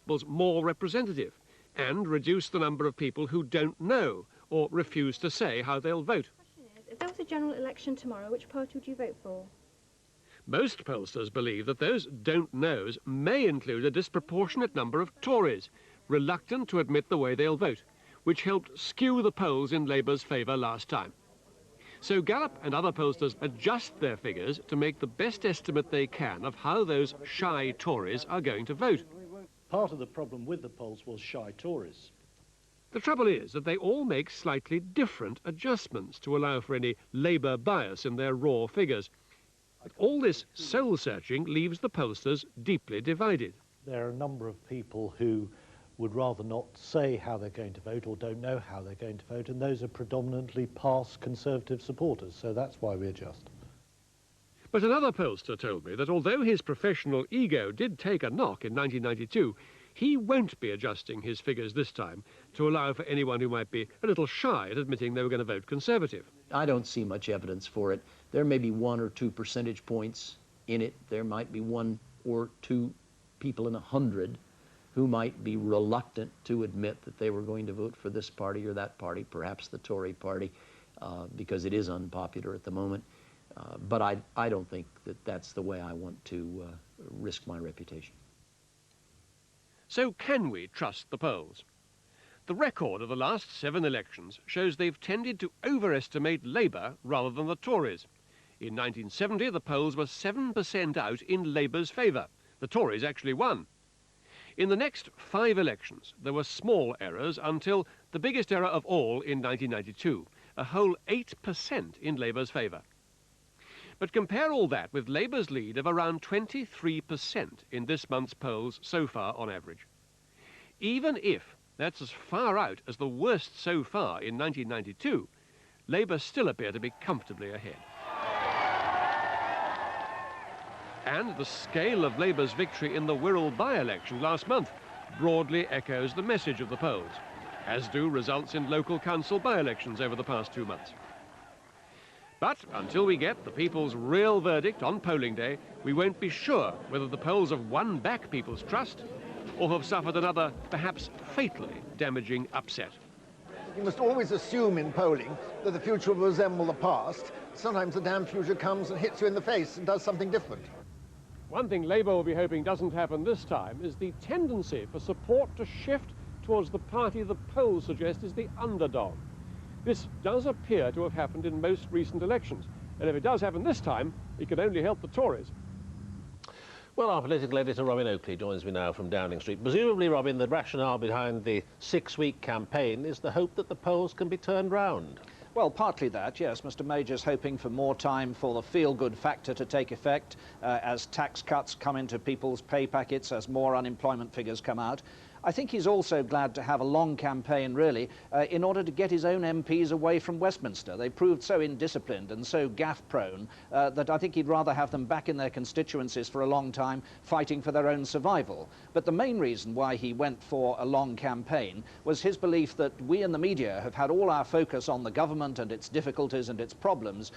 possible more representative and reduce the number of people who don't know or refuse to say how they'll vote. If there was a general election tomorrow, which party would you vote for? Most pollsters believe that those don't knows may include a disproportionate number of Tories, reluctant to admit the way they'll vote, which helped skew the polls in Labour's favour last time. So Gallup and other pollsters adjust their figures to make the best estimate they can of how those shy Tories are going to vote. Part of the problem with the polls was shy Tories. The trouble is that they all make slightly different adjustments to allow for any Labour bias in their raw figures. But all this soul-searching leaves the pollsters deeply divided. There are a number of people who would rather not say how they're going to vote or don't know how they're going to vote, and those are predominantly past Conservative supporters, so that's why we adjust. But another pollster told me that although his professional ego did take a knock in 1992, he won't be adjusting his figures this time to allow for anyone who might be a little shy at admitting they were going to vote Conservative. I don't see much evidence for it. There may be 1 or 2 percentage points in it. There might be 1 or 2 people in 100 who might be reluctant to admit that they were going to vote for this party or that party, perhaps the Tory party, because it is unpopular at the moment. But I don't think that that's the way I want to risk my reputation. So can we trust the polls? The record of the last 7 elections shows they've tended to overestimate Labour rather than the Tories. In 1970, the polls were 7% out in Labour's favour. The Tories actually won. In the next 5 elections, there were small errors until the biggest error of all in 1992, a whole 8% in Labour's favour. But compare all that with Labour's lead of around 23% in this month's polls so far on average. Even if that's as far out as the worst so far in 1992, Labour still appear to be comfortably ahead. And the scale of Labour's victory in the Wirral by-election last month broadly echoes the message of the polls, as do results in local council by-elections over the past 2 months. But until we get the people's real verdict on polling day, we won't be sure whether the polls have won back people's trust or have suffered another, perhaps fatally damaging upset. You must always assume in polling that the future will resemble the past. Sometimes the damn future comes and hits you in the face and does something different. One thing Labour will be hoping doesn't happen this time is the tendency for support to shift towards the party the polls suggest is the underdog. This does appear to have happened in most recent elections, and if it does happen this time, it can only help the Tories. Well, our political editor, Robin Oakley, joins me now from Downing Street. Presumably, Robin, the rationale behind the 6-week campaign is the hope that the polls can be turned round. Well, partly that, yes. Mr Major's hoping for more time for the feel-good factor to take effect as tax cuts come into people's pay packets, as more unemployment figures come out. I think he's also glad to have a long campaign, really, in order to get his own MPs away from Westminster. They proved so indisciplined and so gaffe-prone that I think he'd rather have them back in their constituencies for a long time, fighting for their own survival. But the main reason why he went for a long campaign was his belief that we in the media have had all our focus on the government and its difficulties and its problems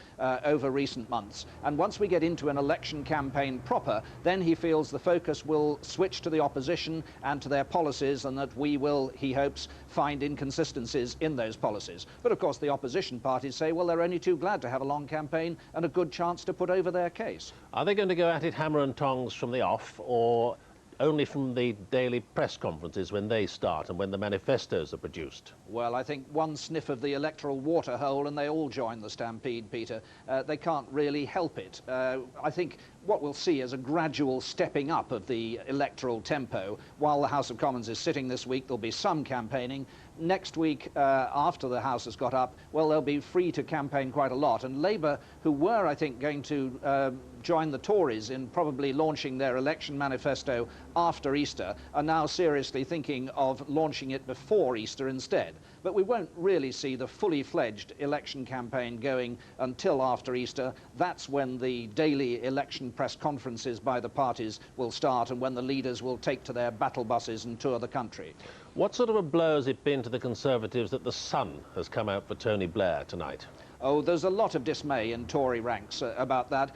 over recent months. And once we get into an election campaign proper, then he feels the focus will switch to the opposition and to their policies, and that we will, he hopes, find inconsistencies in those policies. But of course the opposition parties say, well, they're only too glad to have a long campaign and a good chance to put over their case. Are they going to go at it hammer and tongs from the off, or only from the daily press conferences when they start and when the manifestos are produced? Well, I think one sniff of the electoral waterhole and they all join the stampede, Peter. They can't really help it. I think what we'll see is a gradual stepping up of the electoral tempo. While the House of Commons is sitting this week, there'll be some campaigning. Next week, after the House has got up, well, they'll be free to campaign quite a lot. And Labour, who were, I think, going to join the Tories in probably launching their election manifesto after Easter, are now seriously thinking of launching it before Easter instead. But we won't really see the fully fledged election campaign going until after Easter. That's when the daily election press conferences by the parties will start and when the leaders will take to their battle buses and tour the country. What sort of a blow has it been to the Conservatives that the Sun has come out for Tony Blair tonight? Oh, there's a lot of dismay in Tory ranks about that.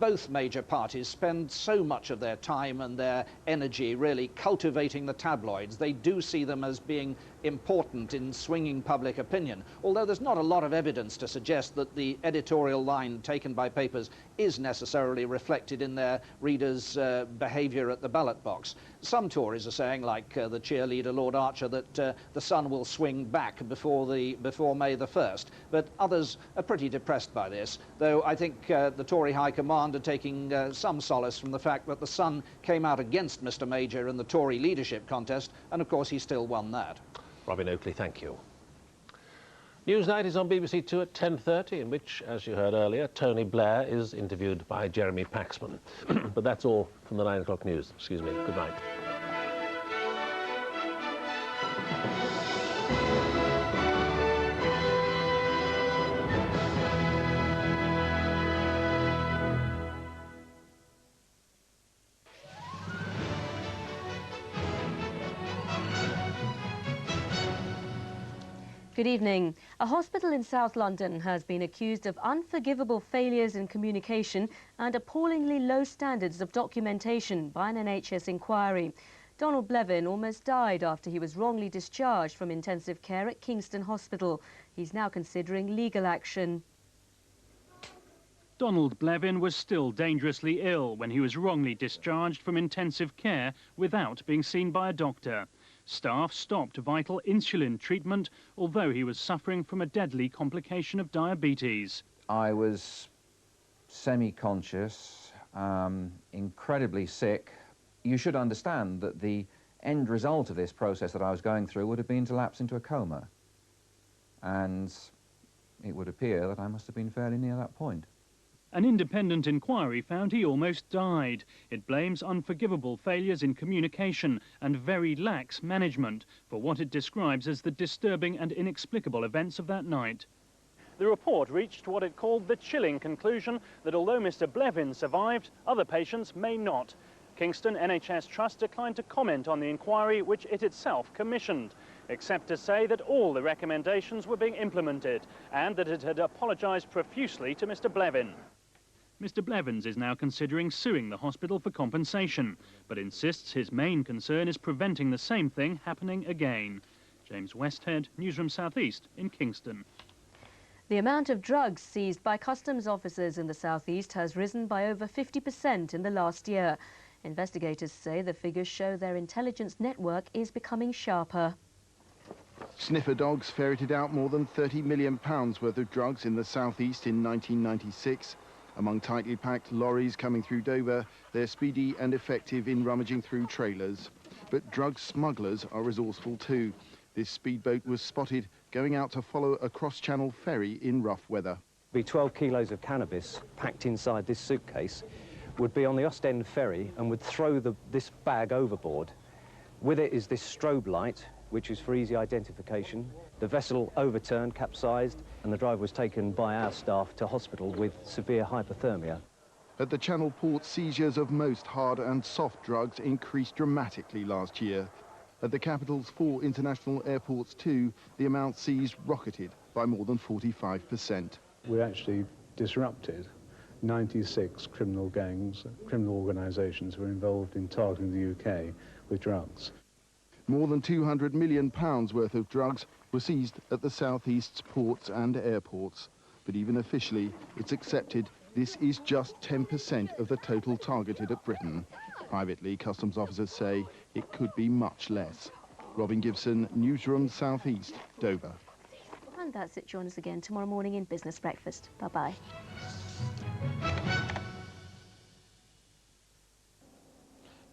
Both major parties spend so much of their time and their energy really cultivating the tabloids. They do see them as being important in swinging public opinion, although there's not a lot of evidence to suggest that the editorial line taken by papers is necessarily reflected in their readers' behaviour at the ballot box. Some Tories are saying, like the cheerleader Lord Archer, that the sun will swing back before May the 1st, but others are pretty depressed by this, though I think the Tory High Command are taking some solace from the fact that the sun came out against Mr Major in the Tory leadership contest, and of course he still won that. Robin Oakley, thank you. Newsnight is on BBC2 at 10:30, in which, as you heard earlier, Tony Blair is interviewed by Jeremy Paxman. But that's all from the 9 o'clock news. Excuse me. Good night. Good evening. A hospital in South London has been accused of unforgivable failures in communication and appallingly low standards of documentation by an NHS inquiry. Donald Blevin almost died after he was wrongly discharged from intensive care at Kingston Hospital. He's now considering legal action. Donald Blevin was still dangerously ill when he was wrongly discharged from intensive care without being seen by a doctor. Staff stopped vital insulin treatment, although he was suffering from a deadly complication of diabetes. I was semi-conscious, incredibly sick. You should understand that the end result of this process that I was going through would have been to lapse into a coma. And it would appear that I must have been fairly near that point. An independent inquiry found he almost died. It blames unforgivable failures in communication and very lax management for what it describes as the disturbing and inexplicable events of that night. The report reached what it called the chilling conclusion that although Mr Blevin survived, other patients may not. Kingston NHS Trust declined to comment on the inquiry which it itself commissioned, except to say that all the recommendations were being implemented and that it had apologised profusely to Mr Blevin. Mr Blevins is now considering suing the hospital for compensation, but insists his main concern is preventing the same thing happening again. James Westhead, Newsroom South East in Kingston. The amount of drugs seized by customs officers in the South East has risen by over 50% in the last year. Investigators say the figures show their intelligence network is becoming sharper. Sniffer dogs ferreted out more than £30 million worth of drugs in the South East in 1996. Among tightly packed lorries coming through Dover, they're speedy and effective in rummaging through trailers. But drug smugglers are resourceful too. This speedboat was spotted going out to follow a cross-channel ferry in rough weather. 12 kilos of cannabis packed inside this suitcase would be on the Ostend ferry and would throw this bag overboard. With it is this strobe light, which is for easy identification. The vessel overturned, capsized, and the driver was taken by our staff to hospital with severe hypothermia. At the Channel port, seizures of most hard and soft drugs increased dramatically last year. At the capital's 4 international airports too, the amount seized rocketed by more than 45%. We actually disrupted 96 criminal gangs, criminal organisations who were involved in targeting the UK with drugs. More than £200 million worth of drugs were seized at the South East's ports and airports. But even officially, it's accepted this is just 10% of the total targeted at Britain. Privately, customs officers say it could be much less. Robin Gibson, Newsroom South East, Dover. And that's it. Join us again tomorrow morning in Business Breakfast. Bye-bye.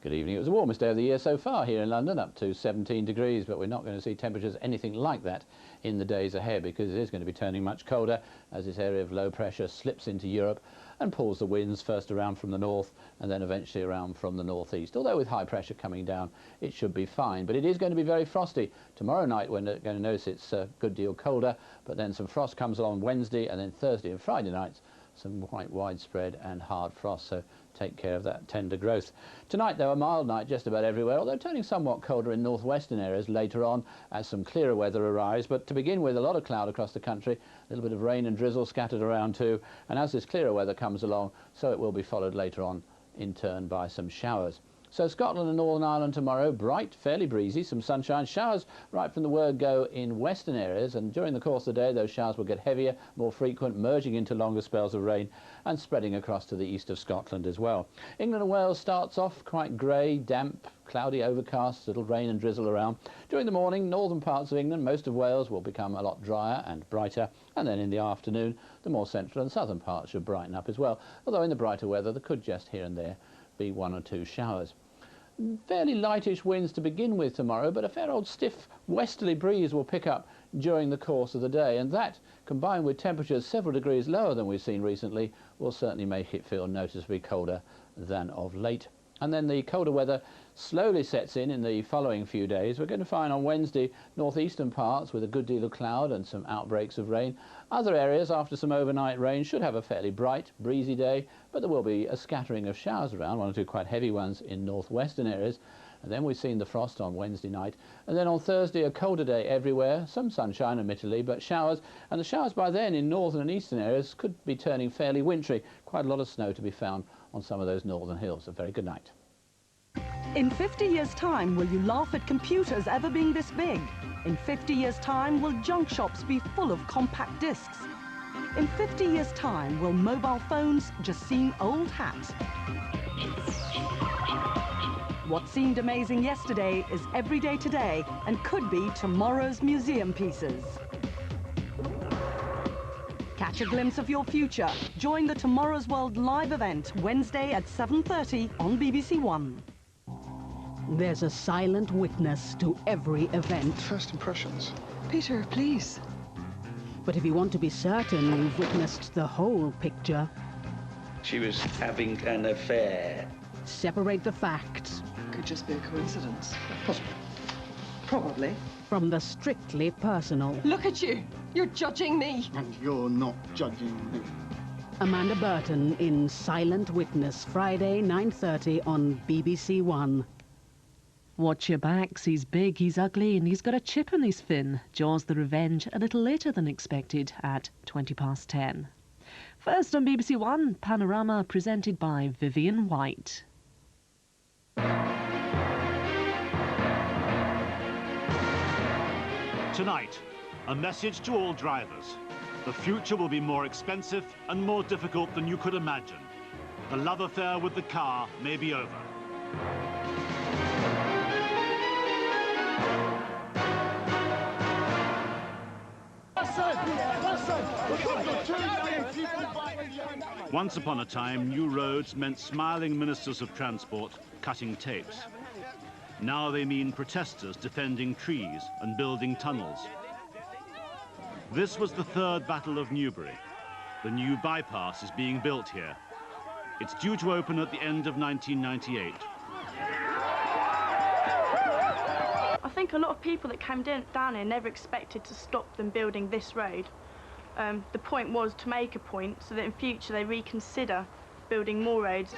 Good evening. It was the warmest day of the year so far here in London, up to 17 degrees, but we're not going to see temperatures anything like that in the days ahead because it is going to be turning much colder as this area of low pressure slips into Europe and pulls the winds first around from the north and then eventually around from the northeast. Although with high pressure coming down, it should be fine, but it is going to be very frosty. Tomorrow night we're going to notice it's a good deal colder, but then some frost comes along Wednesday and then Thursday and Friday nights, some quite widespread and hard frost. So take care of that tender growth. Tonight, though, a mild night just about everywhere, although turning somewhat colder in northwestern areas later on as some clearer weather arrives. But to begin with, a lot of cloud across the country, a little bit of rain and drizzle scattered around too. And as this clearer weather comes along, so it will be followed later on in turn by some showers. So Scotland and Northern Ireland tomorrow, bright, fairly breezy, some sunshine, showers right from the word go in western areas, and during the course of the day those showers will get heavier, more frequent, merging into longer spells of rain and spreading across to the east of Scotland as well. England and Wales starts off quite grey, damp, cloudy, overcast, little rain and drizzle around. During the morning, northern parts of England, most of Wales will become a lot drier and brighter, and then in the afternoon the more central and southern parts should brighten up as well, although in the brighter weather there could just here and there be 1 or 2 showers. Fairly lightish winds to begin with tomorrow, but a fair old stiff westerly breeze will pick up during the course of the day, and that, combined with temperatures several degrees lower than we've seen recently, will certainly make it feel noticeably colder than of late. And then the colder weather slowly sets in the following few days. We're going to find on Wednesday northeastern parts with a good deal of cloud and some outbreaks of rain. Other areas, after some overnight rain, should have a fairly bright, breezy day, but there will be a scattering of showers around, 1 or 2 quite heavy ones in northwestern areas. And then we've seen the frost on Wednesday night. And then on Thursday, a colder day everywhere, some sunshine admittedly, but showers. And the showers by then in northern and eastern areas could be turning fairly wintry. Quite a lot of snow to be found on some of those northern hills. A very good night. In 50 years' time, will you laugh at computers ever being this big? In 50 years' time, will junk shops be full of compact discs? In 50 years' time, will mobile phones just seem old hat? What seemed amazing yesterday is everyday today and could be tomorrow's museum pieces. Catch a glimpse of your future. Join the Tomorrow's World live event Wednesday at 7:30 on BBC1. There's a silent witness to every event. First impressions. Peter, please. But if you want to be certain you've witnessed the whole picture, she was having an affair. Separate the facts. Could just be a coincidence. Possibly. Probably. From the strictly personal. Look at you. You're judging me. And you're not judging me. Amanda Burton in Silent Witness, Friday, 9:30 on BBC1. Watch your backs, he's big, he's ugly, and he's got a chip on his fin. Jaws the Revenge, a little later than expected at 10:20. First on BBC1, Panorama, presented by Vivian White. Tonight, a message to all drivers. The future will be more expensive and more difficult than you could imagine. The love affair with the car may be over. Once upon a time, new roads meant smiling ministers of transport cutting tapes. Now they mean protesters defending trees and building tunnels. This was the third Battle of Newbury. The new bypass is being built here. It's due to open at the end of 1998. I think a lot of people that came down here never expected to stop them building this road. The point was to make a point so that in future they reconsider building more roads.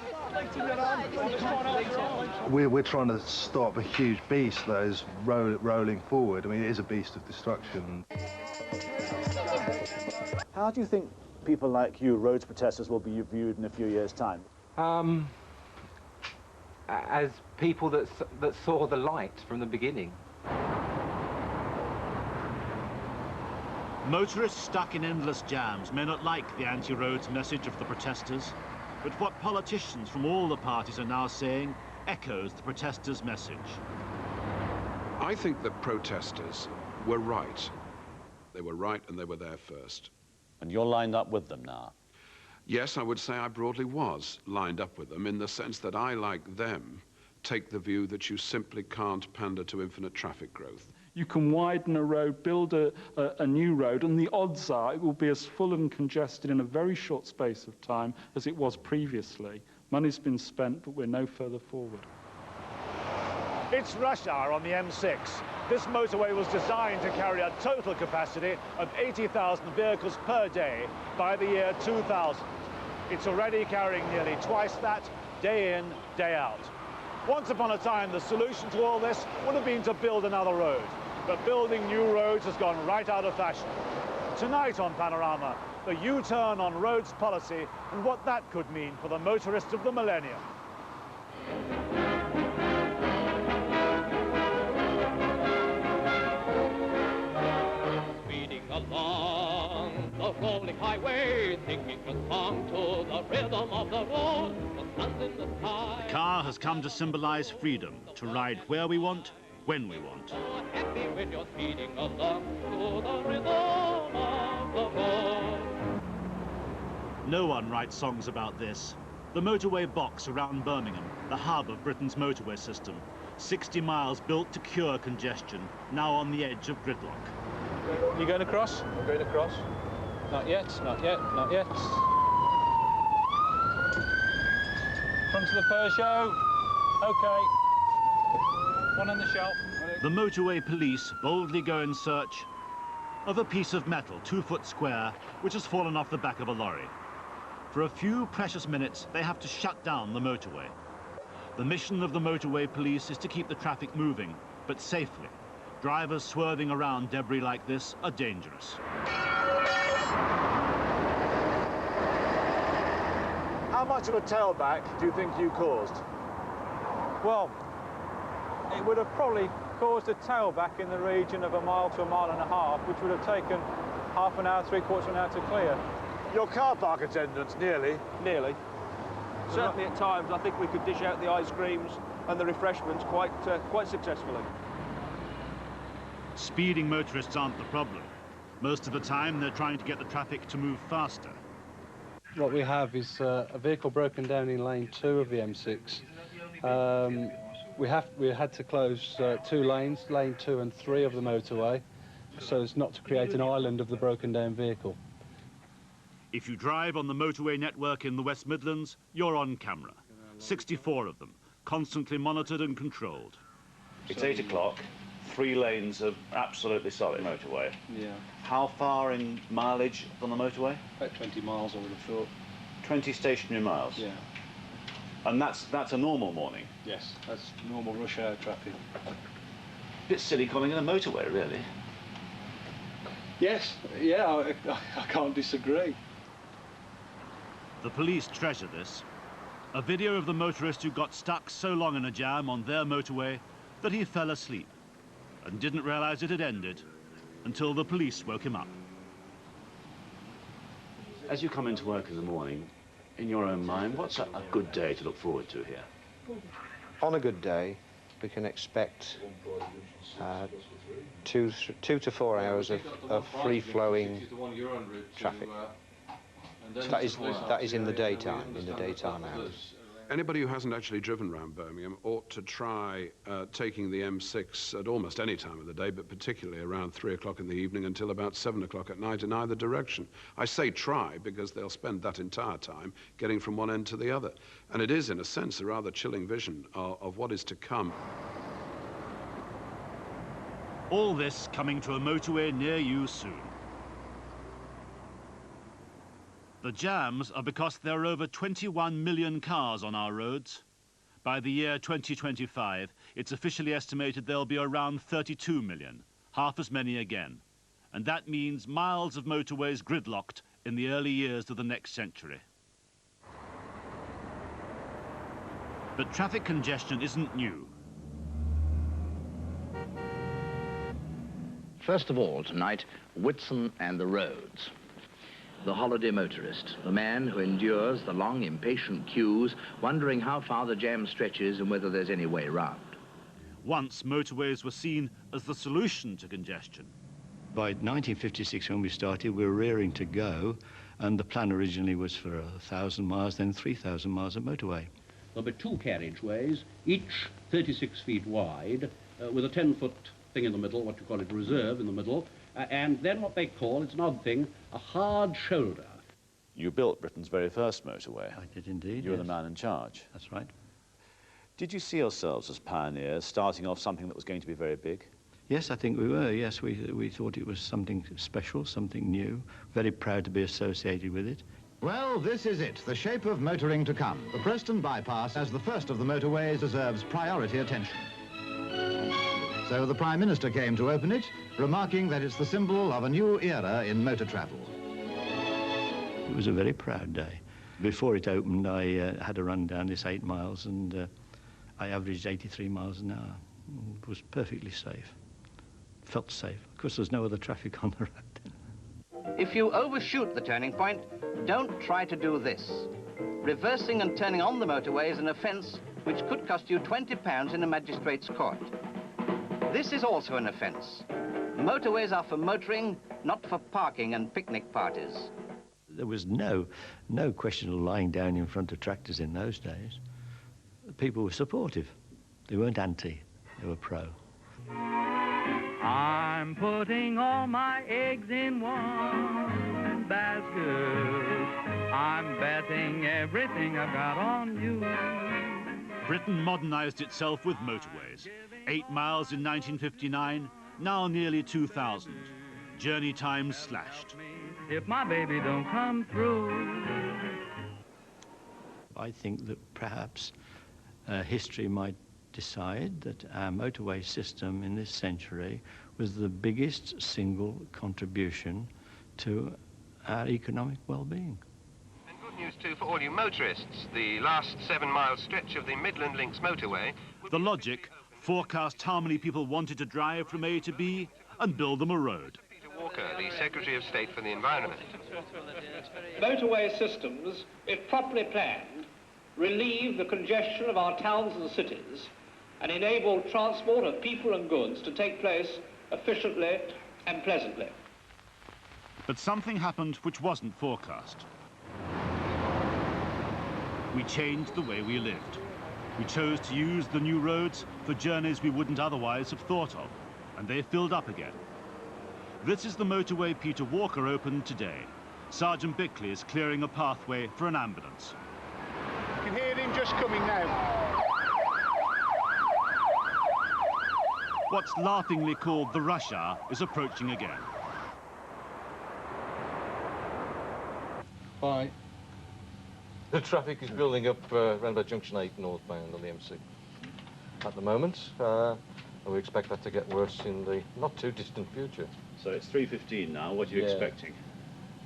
We're trying to stop a huge beast that is rolling forward. I mean, it is a beast of destruction. How do you think people like you, roads protesters, will be viewed in a few years' time? As people that saw the light from the beginning. Motorists stuck in endless jams may not like the anti-roads message of the protesters, but what politicians from all the parties are now saying echoes the protesters' message. I think the protesters were right. They were right and they were there first. And you're lined up with them now? Yes, I would say I broadly was lined up with them in the sense that I, like them, take the view that you simply can't pander to infinite traffic growth. You can widen a road, build a new road, and the odds are it will be as full and congested in a very short space of time as it was previously. Money's been spent, but we're no further forward. It's rush hour on the M6. This motorway was designed to carry a total capacity of 80,000 vehicles per day by the year 2000. It's already carrying nearly twice that, day in, day out. Once upon a time, the solution to all this would have been to build another road. But building new roads has gone right out of fashion. Tonight on Panorama, the U-turn on roads policy and what that could mean for the motorist of the millennium. Speeding along the rolling highway, singing a song to the rhythm of the road. The sun's in the sky. The car has come to symbolize freedom, to ride where we want, when we want. Happy when you're speeding along to the rhythm of the road. No one writes songs about this. The motorway box around Birmingham, the hub of Britain's motorway system. 60 miles built to cure congestion, now on the edge of gridlock. You going across? I'm going across. Not yet, not yet, not yet. Front of the Peugeot. OK. One on the shelf. The motorway police boldly go in search of a piece of metal, 2 foot square, which has fallen off the back of a lorry. For a few precious minutes, they have to shut down the motorway. The mission of the motorway police is to keep the traffic moving, but safely. Drivers swerving around debris like this are dangerous. How much of a tailback do you think you caused? Well, it would have probably caused a tailback in the region of 1 mile to 1.5 miles, which would have taken half an hour, 3/4 of an hour to clear. Your car park attendants, nearly. Nearly. Certainly at times I think we could dish out the ice creams and the refreshments quite successfully. Speeding motorists aren't the problem. Most of the time they're trying to get the traffic to move faster. What we have is a vehicle broken down in lane 2 of the M6. We had to close 2 lanes, lane 2 and 3 of the motorway, so as not to create an island of the broken down vehicle. If you drive on the motorway network in the West Midlands, you're on camera. 64 of them, constantly monitored and controlled. It's 8 o'clock, 3 lanes of absolutely solid motorway. Yeah. How far in mileage on the motorway? About 20 miles, I would have thought. 20 stationary miles? Yeah. And that's a normal morning? Yes, that's normal rush hour traffic. Bit silly calling it a motorway, really. Yes, yeah, I can't disagree. The police treasure this. A video of the motorist who got stuck so long in a jam on their motorway that he fell asleep and didn't realize it had ended until the police woke him up. As you come into work in the morning, in your own mind, what's a good day to look forward to here? On a good day, we can expect 2 to 4 hours of free-flowing traffic. That is in the daytime hours. Anybody who hasn't actually driven around Birmingham ought to try taking the M6 at almost any time of the day, but particularly around 3 o'clock in the evening until about 7 o'clock at night in either direction. I say try because they'll spend that entire time getting from one end to the other. And it is, in a sense, a rather chilling vision of what is to come. All this coming to a motorway near you soon. The jams are because there are over 21 million cars on our roads. By the year 2025, it's officially estimated there'll be around 32 million, half as many again. And that means miles of motorways gridlocked in the early years of the next century. But traffic congestion isn't new. First of all, tonight, Whitsun and the roads. The holiday motorist, the man who endures the long, impatient queues, wondering how far the jam stretches and whether there's any way round. Once motorways were seen as the solution to congestion. By 1956, when we started, we were rearing to go, and the plan originally was for 1,000 miles, then 3,000 miles of motorway. There'll be 2 carriageways, each 36 feet wide, with a 10-foot thing in the middle, what you call it, reserve in the middle, and then what they call, it's an odd thing, a hard shoulder. You built Britain's very first motorway. I did indeed, You were yes. the man in charge. That's right. Did you see yourselves as pioneers, starting off something that was going to be very big? Yes, I think we were, yes. We thought it was something special, something new. Very proud to be associated with it. Well, this is it, the shape of motoring to come. The Preston bypass, as the first of the motorways, deserves priority attention. So the Prime Minister came to open it, remarking that it's the symbol of a new era in motor travel. It was a very proud day. Before it opened, I had a run down this 8 miles, and I averaged 83 miles an hour. It was perfectly safe. Felt safe. Of course, there's no other traffic on the road. If you overshoot the turning point, don't try to do this. Reversing and turning on the motorway is an offence which could cost you £20 in a magistrate's court. This is also an offence. Motorways are for motoring, not for parking and picnic parties. There was no question of lying down in front of tractors in those days. People were supportive. They weren't anti, they were pro. I'm putting all my eggs in one basket. I'm betting everything I've got on you. Britain modernised itself with motorways. 8 miles in 1959, now nearly 2,000. Journey times slashed. If my baby don't come through. I think that perhaps history might decide that our motorway system in this century was the biggest single contribution to our economic well-being. And good news too for all you motorists. The last 7-mile stretch of the Midland Links motorway. The logic: forecast how many people wanted to drive from A to B and build them a road. Walker, the Secretary of State for the Environment. Motorway systems, if properly planned, relieve the congestion of our towns and cities and enable transport of people and goods to take place efficiently and pleasantly. But something happened which wasn't forecast. We changed the way we lived. We chose to use the new roads for journeys we wouldn't otherwise have thought of, and they filled up again. This is the motorway Peter Walker opened today. Sergeant Bickley is clearing a pathway for an ambulance. You can hear him just coming now. What's laughingly called the rush hour is approaching again. Hi. The traffic is building up around about Junction 8 northbound on the M6 at the moment. And we expect that to get worse in the not too distant future. So it's 3:15 now. What are you expecting?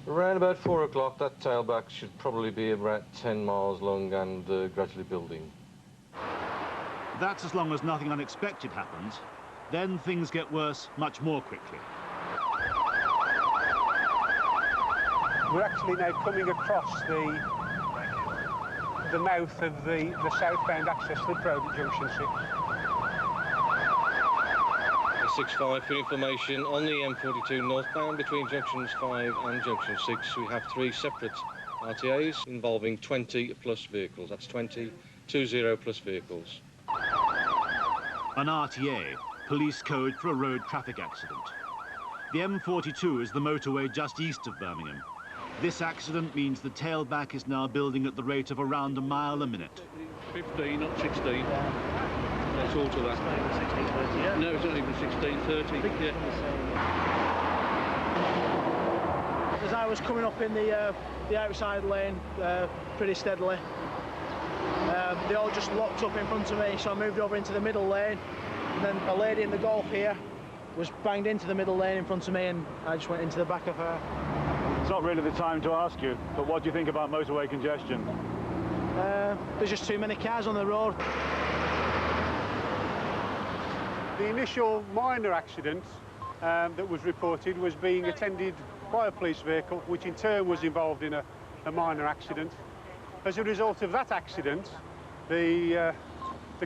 Around about 4 o'clock, that tailback should probably be about 10 miles long and gradually building. That's as long as nothing unexpected happens. Then things get worse much more quickly. We're actually now coming across the mouth of the southbound access slip road at Junction 6. 65 for information on the M42 northbound between Junctions 5 and Junction 6. We have 3 separate RTAs involving 20 plus vehicles. That's 20 plus vehicles. An RTA, police code for a road traffic accident. The M42 is the motorway just east of Birmingham. This accident means the tailback is now building at the rate of around a mile a minute. 15, not 16. Let's alter that. No, it's not even 16:30. Yeah. As I was coming up in the outside lane pretty steadily, they all just locked up in front of me, so I moved over into the middle lane, and then a lady in the Golf here was banged into the middle lane in front of me, and I just went into the back of her. It's not really the time to ask you, but what do you think about motorway congestion? There's just too many cars on the road. The initial minor accident that was reported was being attended by a police vehicle, which in turn was involved in a minor accident. As a result of that accident, the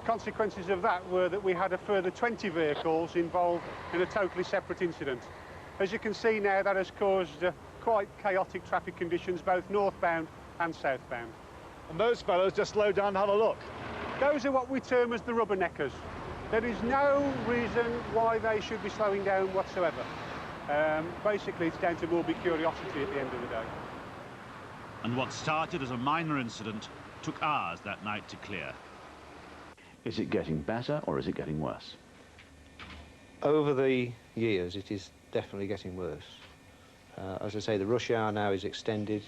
consequences of that were that we had a further 20 vehicles involved in a totally separate incident. As you can see now, that has caused quite chaotic traffic conditions, both northbound and southbound. And those fellows just slowed down to have a look. Those are what we term as the rubberneckers. There is no reason why they should be slowing down whatsoever. Basically, it's down to morbid curiosity at the end of the day. And what started as a minor incident took hours that night to clear. Is it getting better or is it getting worse? Over the years, it is definitely getting worse. As I say, the rush hour now is extended.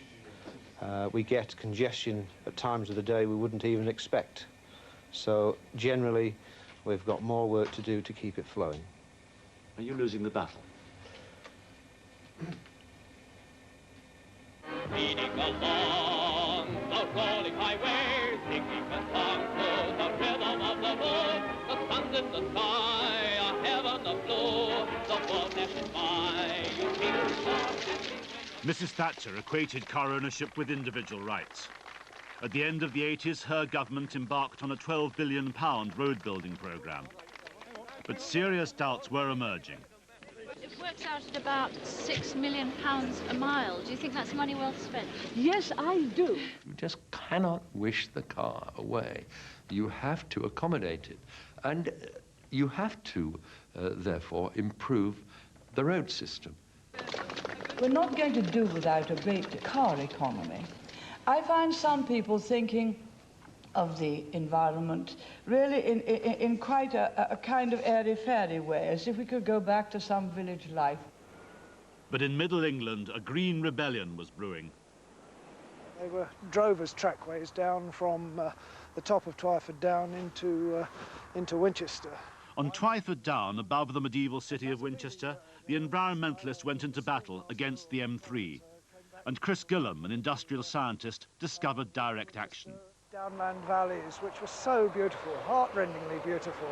we get congestion at times of the day we wouldn't even expect. So generally, we've got more work to do to keep it flowing. Are you losing the battle? Speeding along the rolling highway, singing a song to the rhythm of the moon. The sun's in the sky, a heaven aflow, the world passes by, you feel so. Mrs. Thatcher equated car ownership with individual rights. At the end of the 80s, her government embarked on a £12 billion road building programme. But serious doubts were emerging. It works out at about £6 million a mile. Do you think that's money well spent? Yes, I do. You just cannot wish the car away. You have to accommodate it. And you have to, therefore, improve the road system. We're not going to do without a great car economy. I find some people thinking of the environment really in quite a kind of airy-fairy way, as if we could go back to some village life. But in Middle England, a green rebellion was brewing. They were drovers' trackways down from the top of Twyford Down into Winchester. On Twyford Down, above the medieval city of Winchester, the environmentalists went into battle against the M3. And Chris Gillam, an industrial scientist, discovered direct action. Downland valleys, which were so beautiful, heart-rendingly beautiful.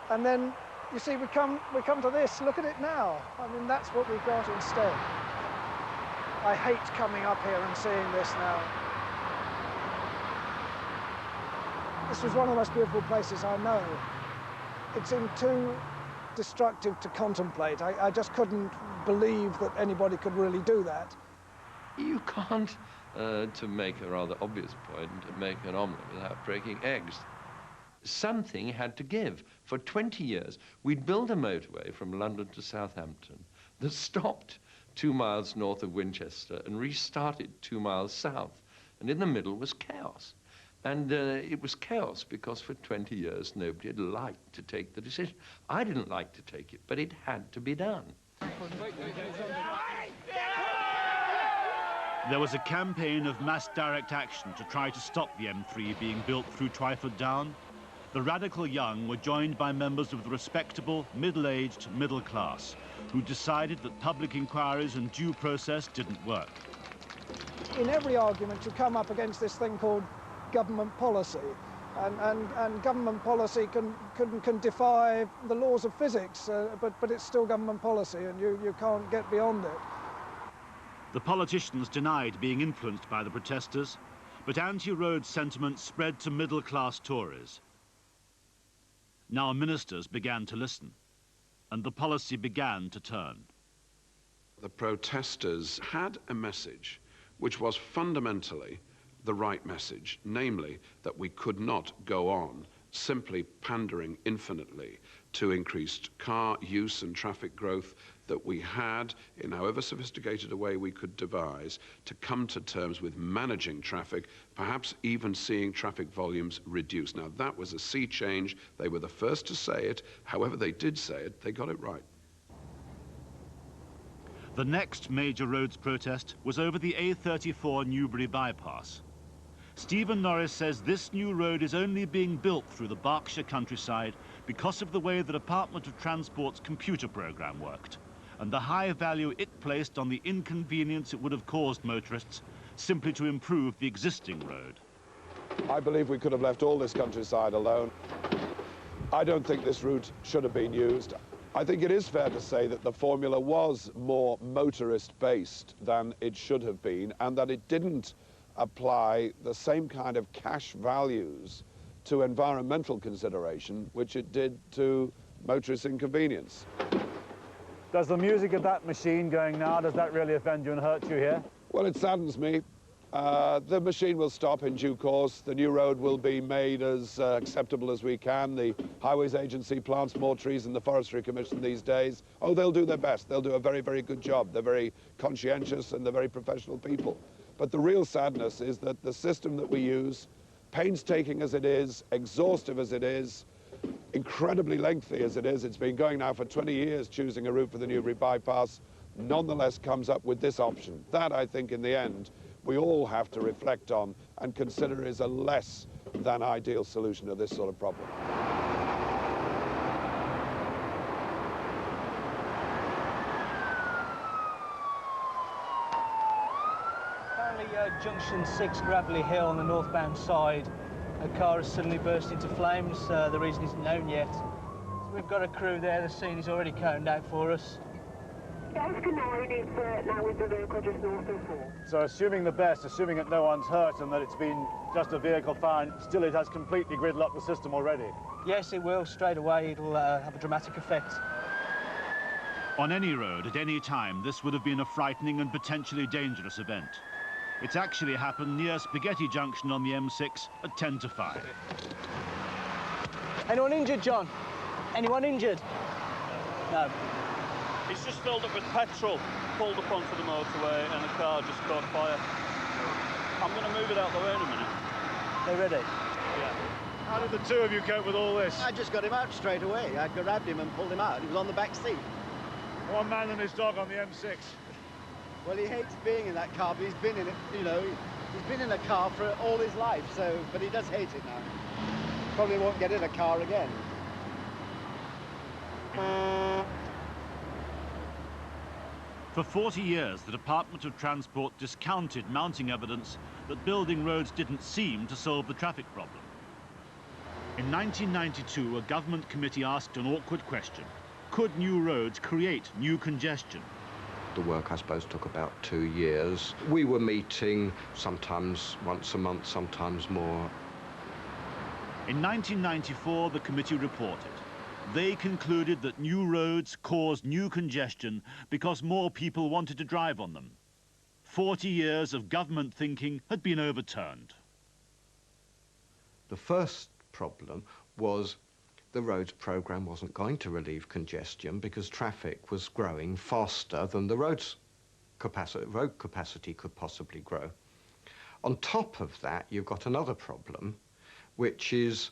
And then, you see, we come to this. Look at it now. I mean, that's what we've got instead. I hate coming up here and seeing this now. This was one of the most beautiful places I know. It seemed too destructive to contemplate. I just couldn't believe that anybody could really do that. You can't, to make a rather obvious point, make an omelette without breaking eggs. Something had to give. For 20 years, we'd built a motorway from London to Southampton that stopped 2 miles north of Winchester and restarted 2 miles south. And in the middle was chaos. And it was chaos because for 20 years, nobody had liked to take the decision. I didn't like to take it, but it had to be done. There was a campaign of mass direct action to try to stop the M3 being built through Twyford Down. The radical young were joined by members of the respectable, middle-aged middle class, who decided that public inquiries and due process didn't work. In every argument, you come up against this thing called government policy. And government policy can defy the laws of physics, but it's still government policy, and you can't get beyond it. The politicians denied being influenced by the protesters, but anti-road sentiment spread to middle-class Tories. Now ministers began to listen, and the policy began to turn. The protesters had a message which was fundamentally the right message, namely that we could not go on simply pandering infinitely to increased car use and traffic growth, that we had, in however sophisticated a way we could devise, to come to terms with managing traffic, perhaps even seeing traffic volumes reduce. Now, that was a sea change. They were the first to say it. However they did say it, they got it right. The next major roads protest was over the A34 Newbury bypass. Stephen Norris says this new road is only being built through the Berkshire countryside because of the way the Department of Transport's computer program worked, and the high value it placed on the inconvenience it would have caused motorists simply to improve the existing road. I believe we could have left all this countryside alone. I don't think this route should have been used. I think it is fair to say that the formula was more motorist-based than it should have been, and that it didn't apply the same kind of cash values to environmental consideration which it did to motorist inconvenience. Does the music of that machine going now, does that really offend you and hurt you here? Well, it saddens me. The machine will stop in due course. The new road will be made as acceptable as we can. The Highways Agency plants more trees than the Forestry Commission these days. Oh, they'll do their best. They'll do a very, very good job. They're very conscientious and they're very professional people. But the real sadness is that the system that we use, painstaking as it is, exhaustive as it is, incredibly lengthy as it is, it's been going now for 20 years choosing a route for the Newbury bypass, nonetheless comes up with this option. That, I think, in the end, we all have to reflect on and consider is a less than ideal solution to this sort of problem. Junction 6, Gravelly Hill on the northbound side. A car has suddenly burst into flames. The reason isn't known yet. So we've got a crew there. The scene is already coned out for us. Oscar 9 is now with the vehicle just north of 4. So assuming the best, assuming that no one's hurt and that it's been just a vehicle fire, still it has completely gridlocked the system already. Yes, it will. Straight away, it'll have a dramatic effect. On any road, at any time, this would have been a frightening and potentially dangerous event. It's actually happened near Spaghetti Junction on the M6 at 10 to 5. Anyone injured, John? Anyone injured? No. It's just filled up with petrol, pulled up onto the motorway, and the car just caught fire. I'm going to move it out the way in a minute. They ready? Yeah. How did the two of you cope with all this? I just got him out straight away. I grabbed him and pulled him out. He was on the back seat. One man and his dog on the M6. Well, he hates being in that car, but he's been in it, you know, he's been in a car for all his life, so, but he does hate it now. Probably won't get in a car again. For 40 years, the Department of Transport discounted mounting evidence that building roads didn't seem to solve the traffic problem. In 1992, a government committee asked an awkward question. Could new roads create new congestion? The work, I suppose, took about 2 years. We were meeting sometimes once a month, sometimes more. In 1994, the committee reported. They concluded that new roads caused new congestion because more people wanted to drive on them. 40 years of government thinking had been overturned. The first problem was the roads programme wasn't going to relieve congestion because traffic was growing faster than the road capacity could possibly grow. On top of that, you've got another problem, which is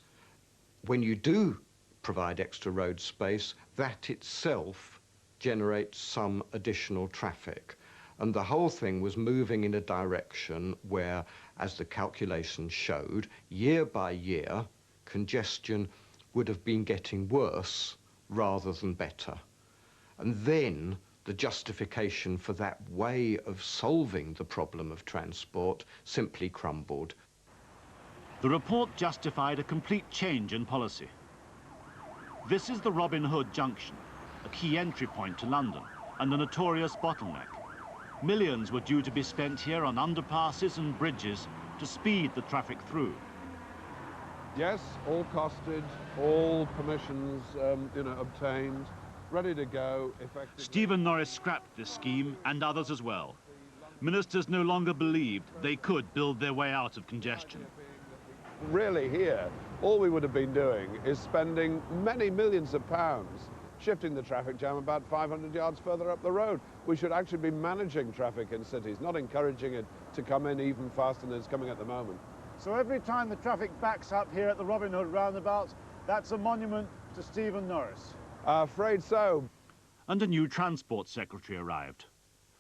when you do provide extra road space, that itself generates some additional traffic. And the whole thing was moving in a direction where, as the calculations showed, year by year, congestion would have been getting worse rather than better. And then the justification for that way of solving the problem of transport simply crumbled. The report justified a complete change in policy. This is the Robin Hood Junction, a key entry point to London and a notorious bottleneck. Millions were due to be spent here on underpasses and bridges to speed the traffic through. Yes, all costed, all permissions, obtained, ready to go, effectively. Stephen Norris scrapped this scheme, and others as well. Ministers no longer believed they could build their way out of congestion. Really here, all we would have been doing is spending many millions of pounds shifting the traffic jam about 500 yards further up the road. We should actually be managing traffic in cities, not encouraging it to come in even faster than it's coming at the moment. So every time the traffic backs up here at the Robin Hood roundabout, that's a monument to Stephen Norris. Afraid so. And a new transport secretary arrived.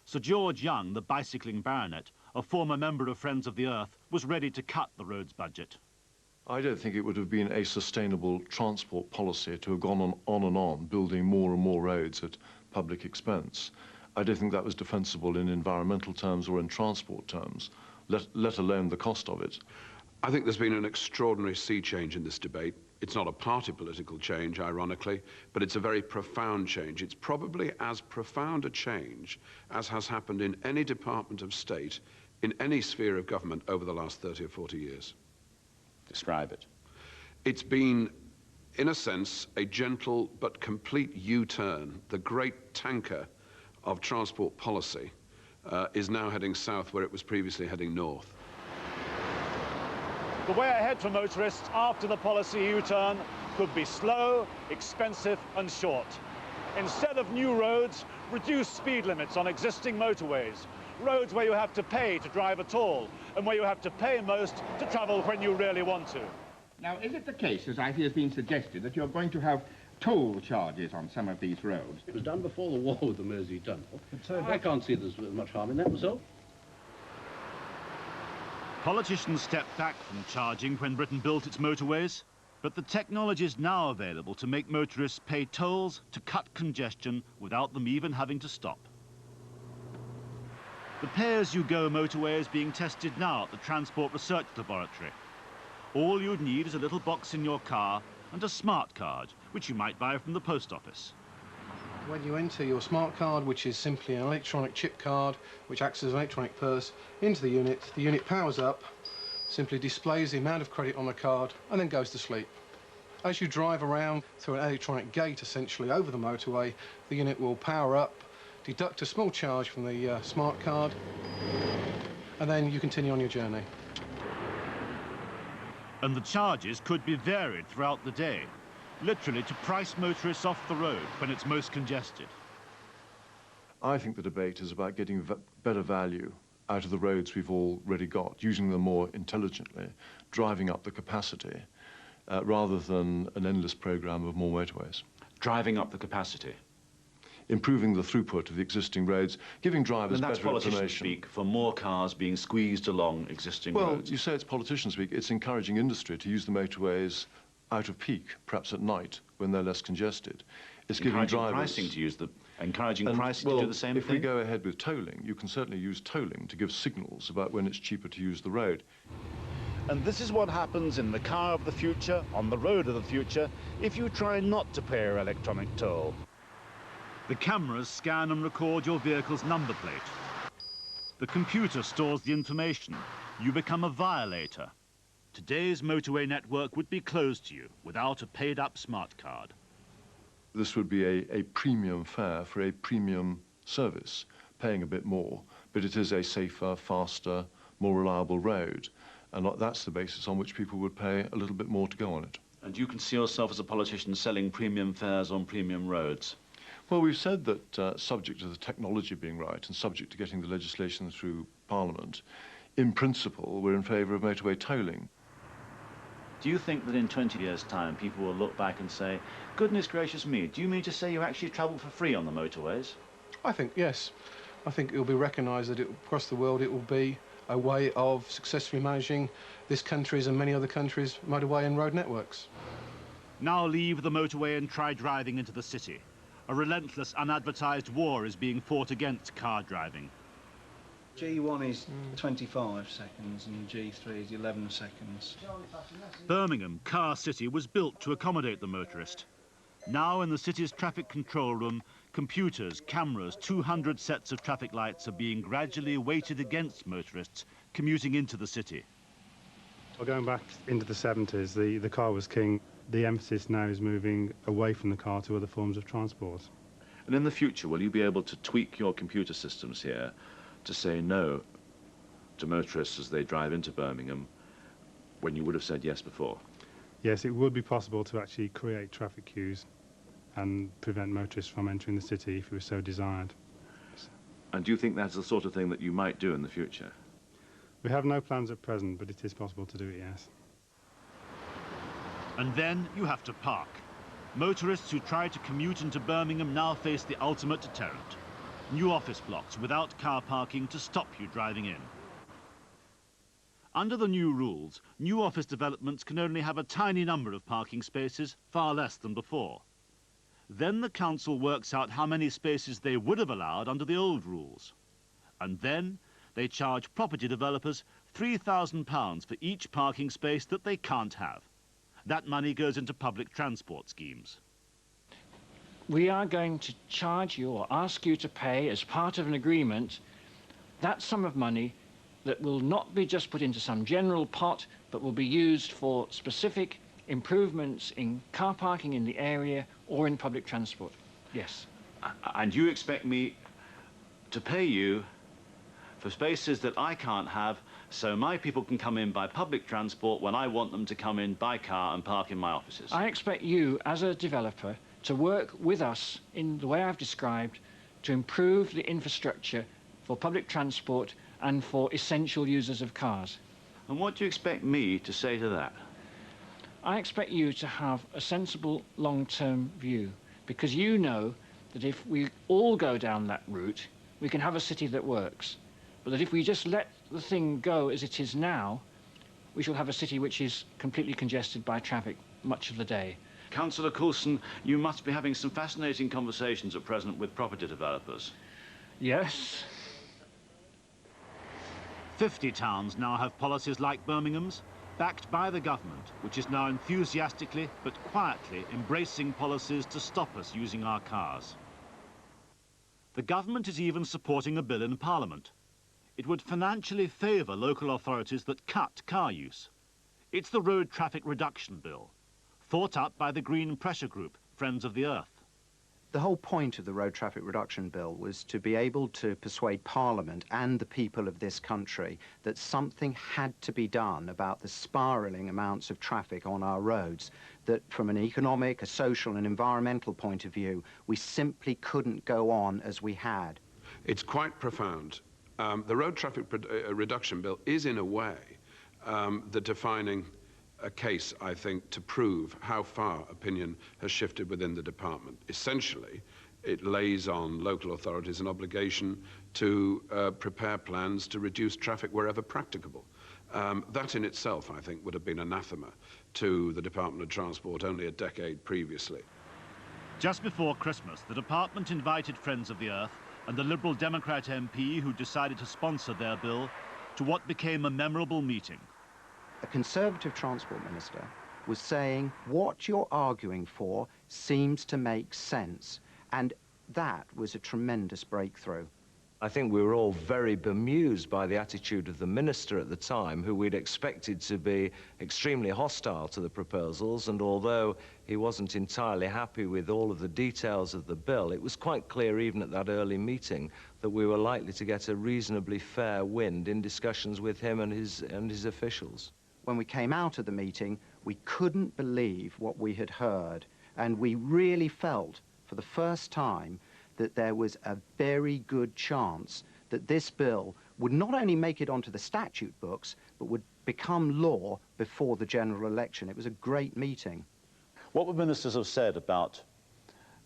Sir George Young, the bicycling baronet, a former member of Friends of the Earth, was ready to cut the roads budget. I don't think it would have been a sustainable transport policy to have gone on and on, building more and more roads at public expense. I don't think that was defensible in environmental terms or in transport terms, let alone the cost of it. I think there's been an extraordinary sea change in this debate. It's not a party political change, ironically, but it's a very profound change. It's probably as profound a change as has happened in any department of state, in any sphere of government over the last 30 or 40 years. Describe it. It's been, in a sense, a gentle but complete U-turn. The great tanker of transport policy is now heading south where it was previously heading north. The way ahead for motorists after the policy U-turn could be slow, expensive and short. Instead of new roads, reduce speed limits on existing motorways. Roads where you have to pay to drive at all, and where you have to pay most to travel when you really want to. Now, is it the case, as I hear has been suggested, that you're going to have toll charges on some of these roads? It was done before the war with the Mersey Tunnel. I can't see there's much harm in that myself. Politicians stepped back from charging when Britain built its motorways, but the technology is now available to make motorists pay tolls to cut congestion without them even having to stop. The pay-as-you-go motorway is being tested now at the Transport Research Laboratory. All you'd need is a little box in your car and a smart card, which you might buy from the post office. When you enter your smart card, which is simply an electronic chip card, which acts as an electronic purse, into the unit powers up, simply displays the amount of credit on the card, and then goes to sleep. As you drive around through an electronic gate, essentially, over the motorway, the unit will power up, deduct a small charge from the smart card, and then you continue on your journey. And the charges could be varied throughout the day, literally to price motorists off the road when it's most congested. I think the debate is about getting better value out of the roads we've already got, using them more intelligently, driving up the capacity, rather than an endless programme of more motorways. Driving up the capacity? Improving the throughput of the existing roads, giving drivers better information. And that's politician speak for more cars being squeezed along existing roads? Well, you say it's politician speak. It's encouraging industry to use the motorways out of peak, perhaps at night, when they're less congested. It's giving drivers... pricing to use the... Encouraging pricing to do the same thing? If we go ahead with tolling, you can certainly use tolling to give signals about when it's cheaper to use the road. And this is what happens in the car of the future, on the road of the future, if you try not to pay your electronic toll. The cameras scan and record your vehicle's number plate. The computer stores the information. You become a violator. Today's motorway network would be closed to you without a paid-up smart card. This would be a premium fare for a premium service, paying a bit more, but it is a safer, faster, more reliable road. And that's the basis on which people would pay a little bit more to go on it. And you can see yourself as a politician selling premium fares on premium roads? Well, we've said that subject to the technology being right and subject to getting the legislation through Parliament, in principle, we're in favour of motorway tolling. Do you think that in 20 years' time people will look back and say, goodness gracious me, do you mean to say you actually travel for free on the motorways? I think, yes. I think it will be recognised that across the world it will be a way of successfully managing this country's and many other countries' motorway and road networks. Now leave the motorway and try driving into the city. A relentless, unadvertised war is being fought against car driving. G1 is 25 seconds and G3 is 11 seconds. Birmingham, Car City, was built to accommodate the motorist. Now in the city's traffic control room, computers, cameras, 200 sets of traffic lights are being gradually weighted against motorists commuting into the city. Well, going back into the 70s, the car was king. The emphasis now is moving away from the car to other forms of transport. And in the future, will you be able to tweak your computer systems here to say no to motorists as they drive into Birmingham when you would have said yes before? Yes, it would be possible to actually create traffic queues and prevent motorists from entering the city if it was so desired. And do you think that's the sort of thing that you might do in the future? We have no plans at present, but it is possible to do it, yes. And then you have to park. Motorists who try to commute into Birmingham now face the ultimate deterrent. New office blocks without car parking to stop you driving in. Under the new rules, new office developments can only have a tiny number of parking spaces, far less than before. Then the council works out how many spaces they would have allowed under the old rules. And then they charge property developers £3,000 for each parking space that they can't have. That money goes into public transport schemes. We are going to charge you or ask you to pay as part of an agreement that sum of money that will not be just put into some general pot, but will be used for specific improvements in car parking in the area or in public transport. Yes. And you expect me to pay you for spaces that I can't have, so my people can come in by public transport when I want them to come in by car and park in my offices? I expect you, as a developer, to work with us in the way I've described to improve the infrastructure for public transport and for essential users of cars. And what do you expect me to say to that? I expect you to have a sensible long-term view, because you know that if we all go down that route, we can have a city that works. but that if we just let the thing go as it is now, we shall have a city which is completely congested by traffic much of the day. Councillor Coulson, you must be having some fascinating conversations at present with property developers. Yes. 50 towns now have policies like Birmingham's, backed by the government, which is now enthusiastically but quietly embracing policies to stop us using our cars. The government is even supporting a bill in Parliament. It would financially favour local authorities that cut car use. It's the Road Traffic Reduction Bill, thought up by the Green Pressure Group, Friends of the Earth. The whole point of the Road Traffic Reduction Bill was to be able to persuade Parliament and the people of this country that something had to be done about the spiralling amounts of traffic on our roads, that from an economic, a social and environmental point of view, we simply couldn't go on as we had. It's quite profound. The Road Traffic Reduction Bill is, in a way, the defining a case, I think, to prove how far opinion has shifted within the department. Essentially, it lays on local authorities an obligation to prepare plans to reduce traffic wherever practicable. That in itself, I think, would have been anathema to the Department of Transport only a decade previously. Just before Christmas, the department invited Friends of the Earth and the Liberal Democrat MP who decided to sponsor their bill to what became a memorable meeting. A Conservative Transport Minister was saying, what you're arguing for seems to make sense, and that was a tremendous breakthrough. I think we were all very bemused by the attitude of the minister at the time, who we'd expected to be extremely hostile to the proposals, and although he wasn't entirely happy with all of the details of the bill, it was quite clear even at that early meeting that we were likely to get a reasonably fair wind in discussions with him and his officials. When we came out of the meeting, we couldn't believe what we had heard, and we really felt for the first time that there was a very good chance that this bill would not only make it onto the statute books, but would become law before the general election. It was a great meeting. What would ministers have said about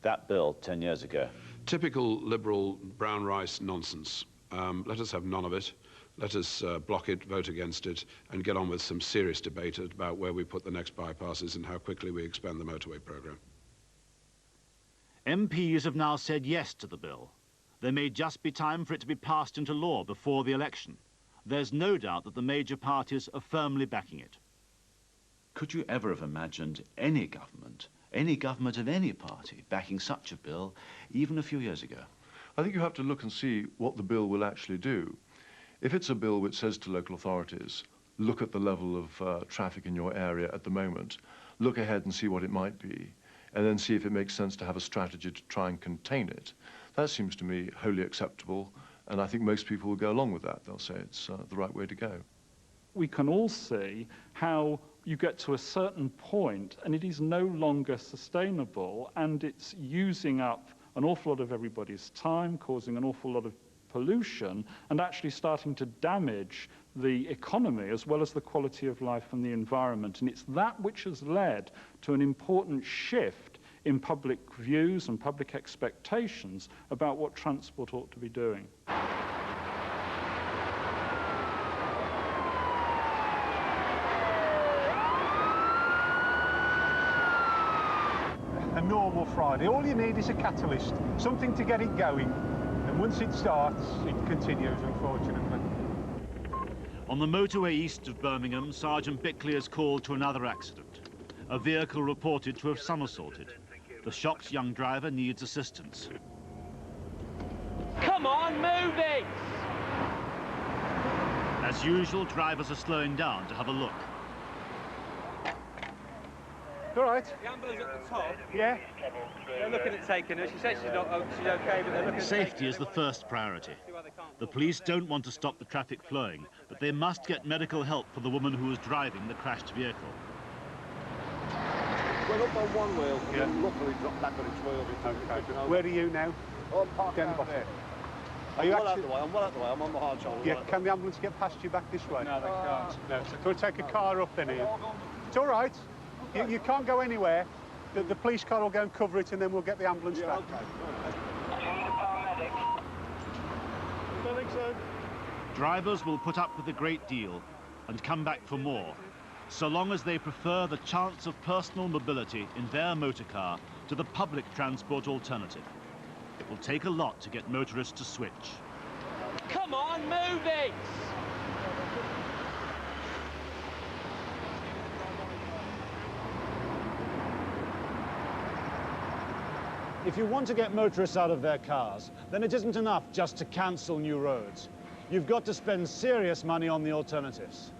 that bill 10 years ago? Typical liberal brown rice nonsense. Let us have none of it. Let us block it, vote against it, and get on with some serious debate about where we put the next bypasses and how quickly we expand the motorway programme. MPs have now said yes to the bill. There may just be time for it to be passed into law before the election. There's no doubt that the major parties are firmly backing it. Could you ever have imagined any government of any party, backing such a bill even a few years ago? I think you have to look and see what the bill will actually do. If it's a bill which says to local authorities, look at the level of traffic in your area at the moment, look ahead and see what it might be, and then see if it makes sense to have a strategy to try and contain it. That seems to me wholly acceptable, and I think most people will go along with that. They'll say it's the right way to go. We can all see how you get to a certain point and it is no longer sustainable, and it's using up an awful lot of everybody's time, causing an awful lot of pollution, and actually starting to damage the economy as well as the quality of life and the environment. And it's that which has led to an important shift in public views and public expectations about what transport ought to be doing. A normal Friday. All you need is a catalyst, something to get it going. And once it starts, it continues, unfortunately. On the motorway east of Birmingham, Sergeant Bickley has called to another accident. A vehicle reported to have somersaulted. The shocked young driver needs assistance. Come on, move it! As usual, drivers are slowing down to have a look. All right. The ambulance at the top. Yeah. They're looking at taking her. She said she's okay, but they're looking at Safety is the first priority. The police don't want to stop the traffic flowing, but they must get medical help for the woman who was driving the crashed vehicle. Went up on one wheel, and then luckily dropped back on its wheel. Okay. Where are you now? Oh, I'm parked down there. Are you I'm well actually... out the way, I'm well out the way, I'm on the hard shoulder. Yeah, can the ambulance get past you back this way? No, they can't. No, so we'll take a car up then here. It's all right. You can't go anywhere. The police car will go and cover it, and then we'll get the ambulance back. Okay. I don't think so. Drivers will put up with a great deal and come back for more, so long as they prefer the chance of personal mobility in their motor car to the public transport alternative. It will take a lot to get motorists to switch. Come on, move it! If you want to get motorists out of their cars, then it isn't enough just to cancel new roads. You've got to spend serious money on the alternatives.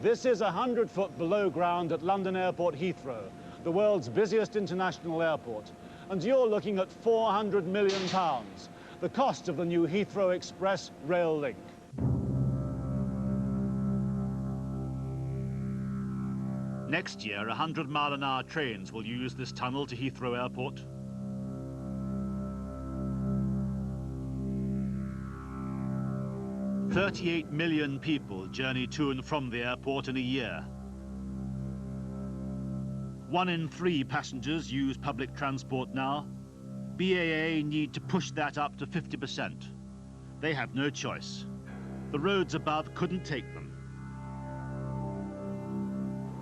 This is 100 foot below ground at London Airport Heathrow, the world's busiest international airport. And you're looking at £400 million, the cost of the new Heathrow Express rail link. Next year, 100-mile-an-hour trains will use this tunnel to Heathrow Airport. "38 million people journey to and from the airport in a year. 1 in 3 passengers use public transport now. BAA need to push that up to 50%. They have no choice. The roads above couldn't take them.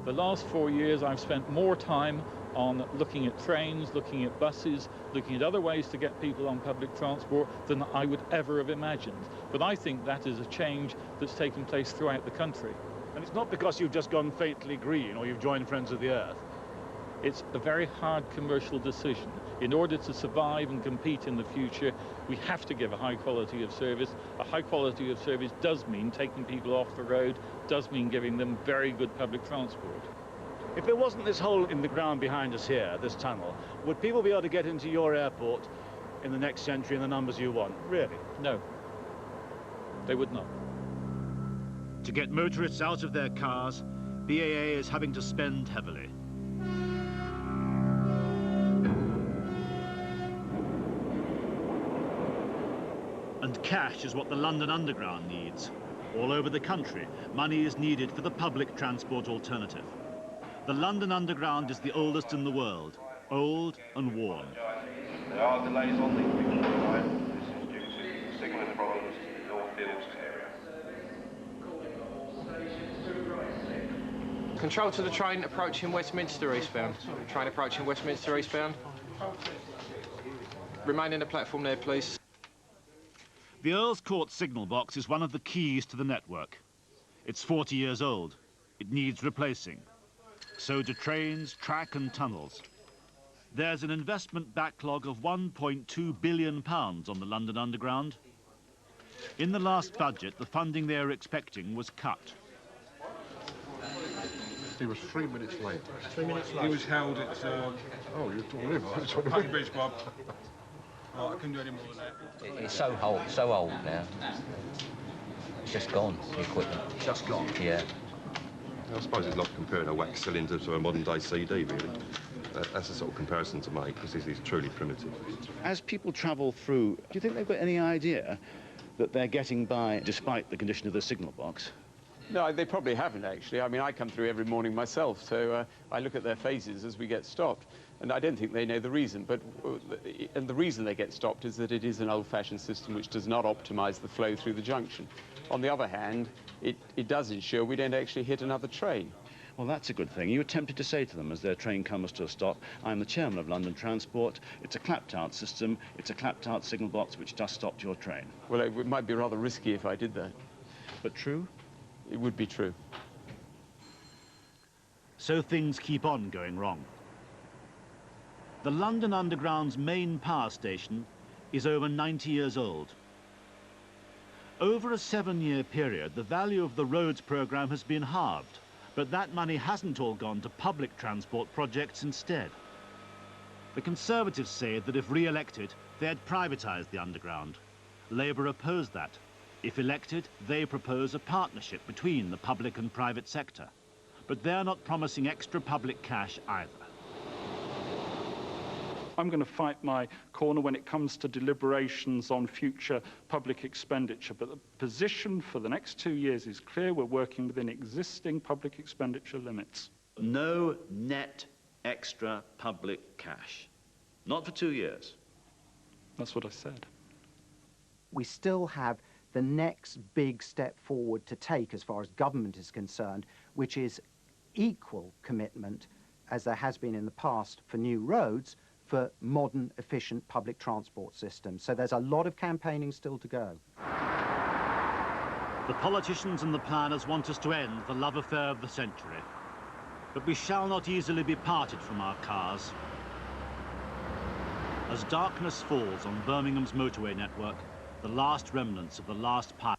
The last 4 years I've spent more time on looking at trains, looking at buses, looking at other ways to get people on public transport than I would ever have imagined. But I think that is a change that's taken place throughout the country. And it's not because you've just gone faintly green or you've joined Friends of the Earth. It's a very hard commercial decision. In order to survive and compete in the future, we have to give a high quality of service. A high quality of service does mean taking people off the road, does mean giving them very good public transport. If there wasn't this hole in the ground behind us here, this tunnel, would people be able to get into your airport in the next century in the numbers you want? Really? No. They would not. To get motorists out of their cars, BAA is having to spend heavily. And cash is what the London Underground needs. All over the country, money is needed for the public transport alternative. The London Underground is the oldest in the world, old and worn. There are delays on the Victoria line. This is due to signalling problems in the North Hills area. Control to the train approaching Westminster eastbound. Train approaching Westminster eastbound. Remain in the platform there, please. The Earl's Court signal box is one of the keys to the network. It's 40 years old. It needs replacing. So do trains, track and tunnels. There's an investment backlog of £1.2 billion on the London Underground. In the last budget, the funding they were expecting was cut. He was 3 minutes late. 3 minutes late? He was held at... oh, you're talking him. Putty Bridge, Bob. Oh, I couldn't do any more than that. It's so old now. It's just gone, the equipment. Just gone? Yeah. I suppose it's like comparing a wax cylinder to a modern-day CD, really. That's a sort of comparison to make, because this is truly primitive. As people travel through, do you think they've got any idea that they're getting by despite the condition of the signal box? No, they probably haven't, actually. I mean, I come through every morning myself, so I look at their faces as we get stopped. And I don't think they know the reason, and the reason they get stopped is that it is an old-fashioned system which does not optimize the flow through the junction. On the other hand, it does ensure we don't actually hit another train. Well, that's a good thing. You attempted to say to them as their train comes to a stop, I'm the chairman of London Transport, it's a clapped-out system, it's a clapped-out signal box which just stopped your train. Well, it might be rather risky if I did that. But true? It would be true. So things keep on going wrong. The London Underground's main power station is over 90 years old. Over a 7-year period, the value of the roads programme has been halved, but that money hasn't all gone to public transport projects instead. The Conservatives say that if re-elected, they'd privatise the Underground. Labour opposed that. If elected, they propose a partnership between the public and private sector. But they're not promising extra public cash either. I'm going to fight my corner when it comes to deliberations on future public expenditure, but the position for the next 2 years is clear. We're working within existing public expenditure limits. No net extra public cash. Not for 2 years. That's what I said. We still have the next big step forward to take as far as government is concerned, which is equal commitment, as there has been in the past for new roads, for modern, efficient public transport systems. So there's a lot of campaigning still to go. The politicians and the planners want us to end the love affair of the century. But we shall not easily be parted from our cars. As darkness falls on Birmingham's motorway network, the last remnants of the last pile